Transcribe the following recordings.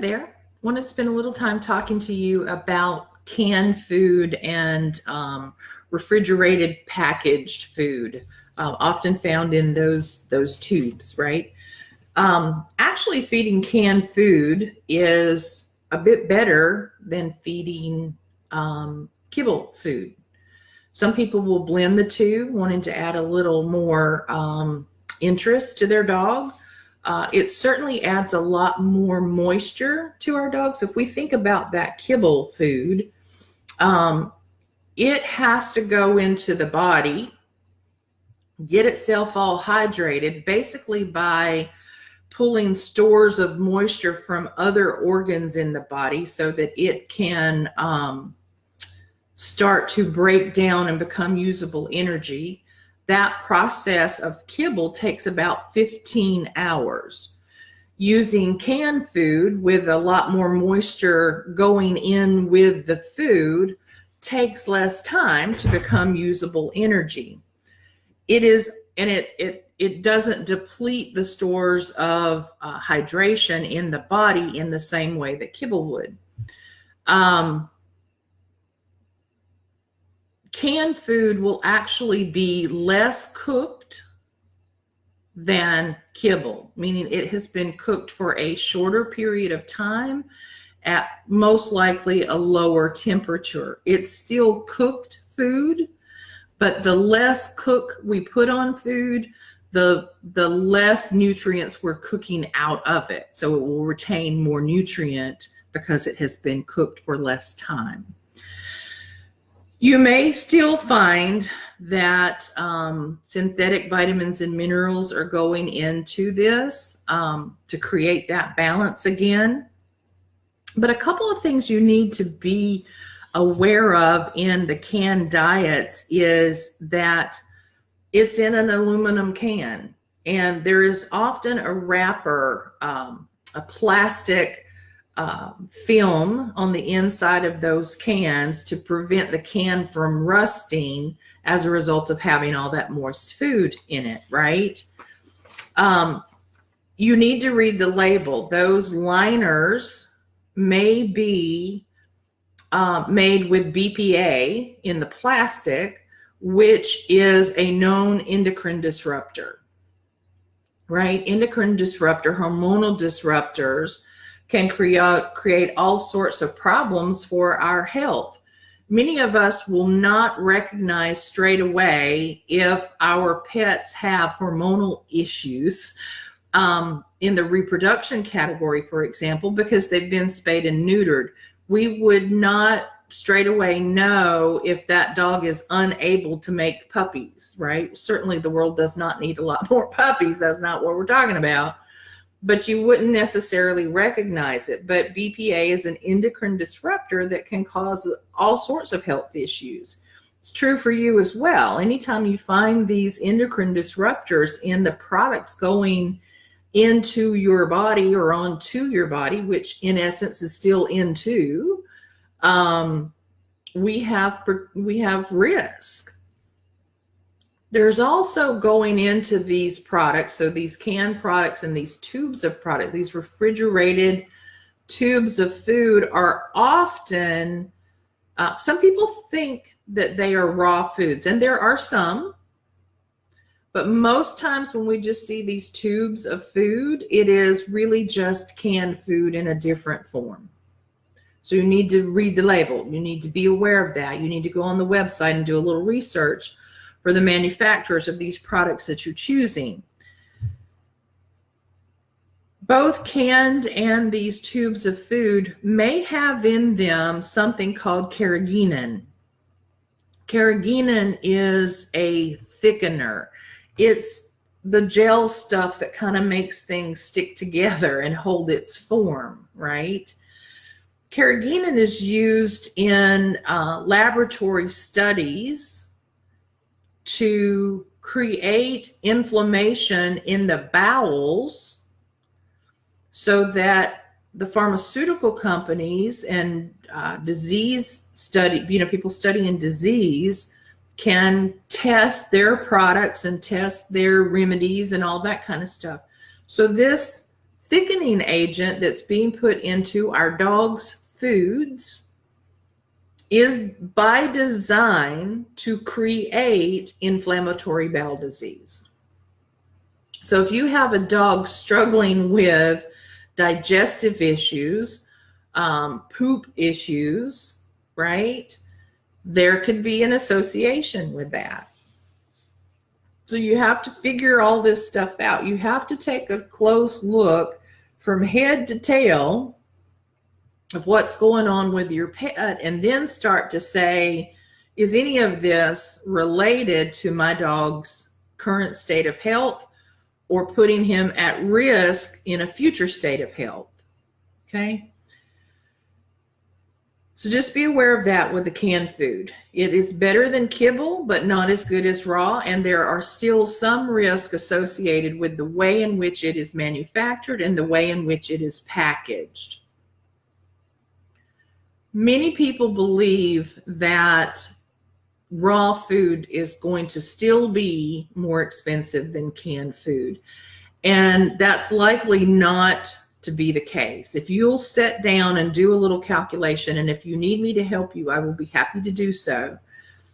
There. Want to spend a little time talking to you about canned food and refrigerated packaged food, often found in those tubes, right? Actually, feeding canned food is a bit better than feeding kibble food. Some people will blend the two, wanting to add a little more interest to their dog. It certainly adds a lot more moisture to our dogs. If we think about that kibble food, it has to go into the body, get itself all hydrated, basically by pulling stores of moisture from other organs in the body so that it can start to break down and become usable energy. That process of kibble takes about 15 hours. Using canned food with a lot more moisture going in with the food takes less time to become usable energy. It is, and it doesn't deplete the stores of hydration in the body in the same way that kibble would. Canned food will actually be less cooked than kibble, meaning it has been cooked for a shorter period of time at most likely a lower temperature. It's still cooked food, but the less cook we put on food, the less nutrients we're cooking out of it. So it will retain more nutrient because it has been cooked for less time. You may still find that synthetic vitamins and minerals are going into this to create that balance again. But a couple of things you need to be aware of in the canned diets is that it's in an aluminum can, and there is often a wrapper, a plastic film on the inside of those cans to prevent the can from rusting as a result of having all that moist food in it, right? You need to read the label. Those liners may be made with BPA in the plastic, which is a known endocrine disruptor, right? Endocrine disruptor, hormonal disruptors can create all sorts of problems for our health. Many of us will not recognize straight away if our pets have hormonal issues in the reproduction category, for example, because they've been spayed and neutered. We would not straight away know if that dog is unable to make puppies, right? Certainly the world does not need a lot more puppies. That's not what we're talking about. But you wouldn't necessarily recognize it. But BPA is an endocrine disruptor that can cause all sorts of health issues. It's true for you as well. Anytime you find these endocrine disruptors in the products going into your body or onto your body, which in essence is still into, we have risk. There's also going into these products, so these canned products and these tubes of product, these refrigerated tubes of food are often, some people think that they are raw foods, and there are some, but most times when we just see these tubes of food, it is really just canned food in a different form. So you need to read the label. You need to be aware of that. You need to go on the website and do a little research for the manufacturers of these products that you're choosing. Both canned and these tubes of food may have in them something called carrageenan. Carrageenan is a thickener. It's the gel stuff that kind of makes things stick together and hold its form, right? Carrageenan is used in laboratory studies to create inflammation in the bowels so that the pharmaceutical companies and disease study, people studying disease can test their products and test their remedies and all that kind of stuff. So this thickening agent that's being put into our dog's foods is by design to create inflammatory bowel disease. So if you have a dog struggling with digestive issues, poop issues, right, there could be an association with that. So you have to figure all this stuff out. You have to take a close look from head to tail of what's going on with your pet, and then start to say, is any of this related to my dog's current state of health or putting him at risk in a future state of health? Okay. So just be aware of that with the canned food. It is better than kibble, but not as good as raw. And there are still some risks associated with the way in which it is manufactured and the way in which it is packaged. Many people believe that raw food is going to still be more expensive than canned food. And that's likely not to be the case. If you'll sit down and do a little calculation, and if you need me to help you, I will be happy to do so.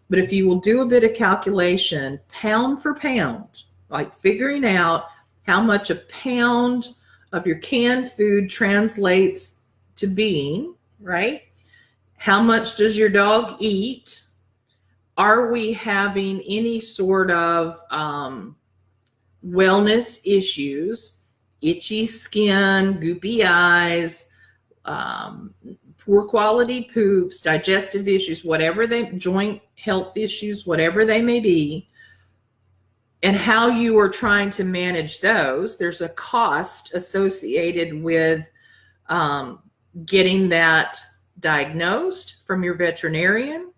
But if you will do a bit of calculation, pound for pound, like figuring out how much a pound of your canned food translates to being, right? How much does your dog eat? Are we having any sort of wellness issues? Itchy skin, goopy eyes, poor quality poops, digestive issues, joint health issues, whatever they may be, and how you are trying to manage those. There's a cost associated with getting that diagnosed from your veterinarian,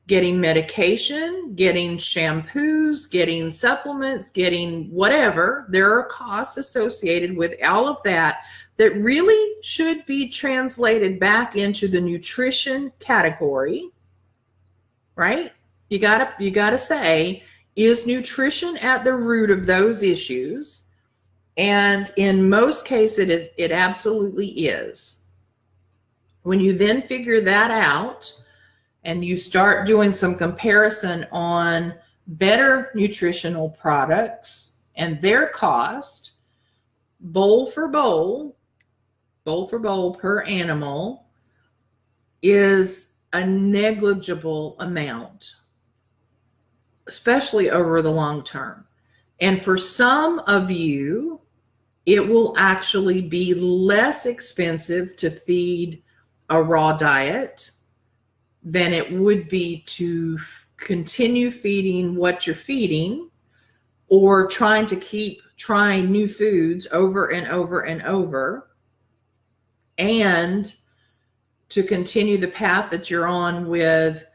getting medication, getting shampoos, getting supplements, getting whatever. There are costs associated with all of that that really should be translated back into the nutrition category, right? You gotta say, is nutrition at the root of those issues? And in most cases, it absolutely is. When you then figure that out, and you start doing some comparison on better nutritional products and their cost, bowl for bowl per animal is a negligible amount, especially over the long term. And for some of you, it will actually be less expensive to feed a raw diet than it would be to continue feeding what you're feeding, or trying to keep trying new foods over and over and over, and to continue the path that you're on with.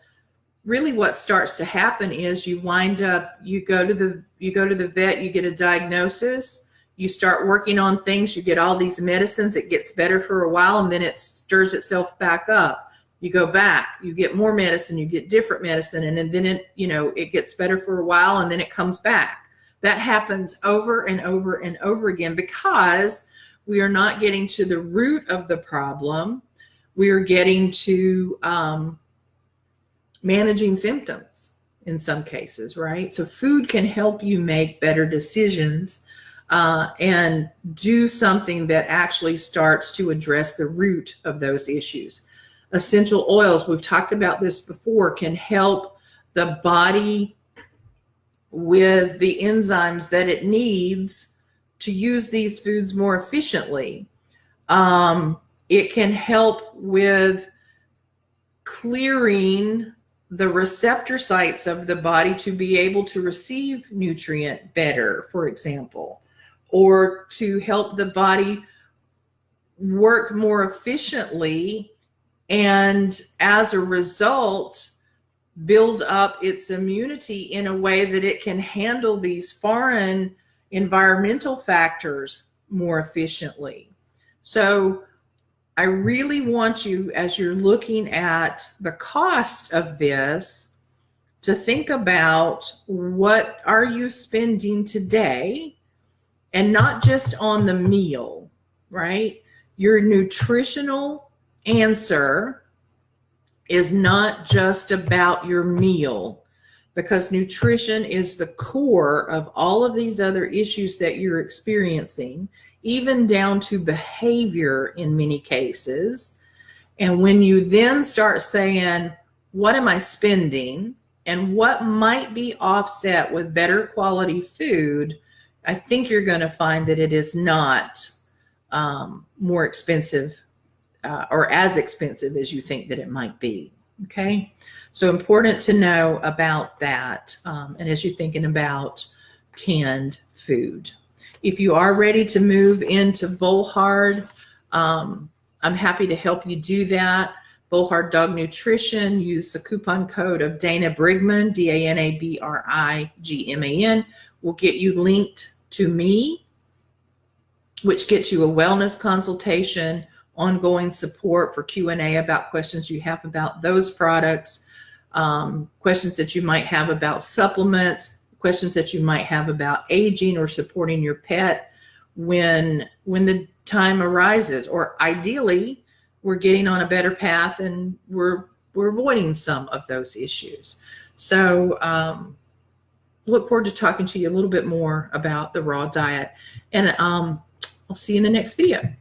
Really what starts to happen is you wind up, you go to the vet, you get a diagnosis, you start working on things, you get all these medicines, it gets better for a while, and then it stirs itself back up. You go back, you get more medicine, you get different medicine, and then it gets better for a while, and then it comes back. That happens over and over and over again because we are not getting to the root of the problem. We are getting to managing symptoms in some cases, right? So food can help you make better decisions and do something that actually starts to address the root of those issues. Essential oils, we've talked about this before, can help the body with the enzymes that it needs to use these foods more efficiently. It can help with clearing the receptor sites of the body to be able to receive nutrient better, for example, or to help the body work more efficiently, and as a result, build up its immunity in a way that it can handle these foreign environmental factors more efficiently. So I really want you, as you're looking at the cost of this, to think about what are you spending today, and not just on the meal, right? Your nutritional answer is not just about your meal, because nutrition is the core of all of these other issues that you're experiencing, even down to behavior in many cases. And when you then start saying, what am I spending and what might be offset with better quality food, I think you're going to find that it is not more expensive or as expensive as you think that it might be. Okay, so important to know about that. And as you're thinking about canned food, if you are ready to move into Volhard, I'm happy to help you do that. Volhard Dog Nutrition, use the coupon code of Dana Brigman, DANABRIGMAN, will get you linked to me, which gets you a wellness consultation, ongoing support for Q&A about questions you have about those products, questions that you might have about supplements, questions that you might have about aging or supporting your pet when the time arises, or ideally we're getting on a better path and we're avoiding some of those issues. So look forward to talking to you a little bit more about the raw diet, and I'll see you in the next video.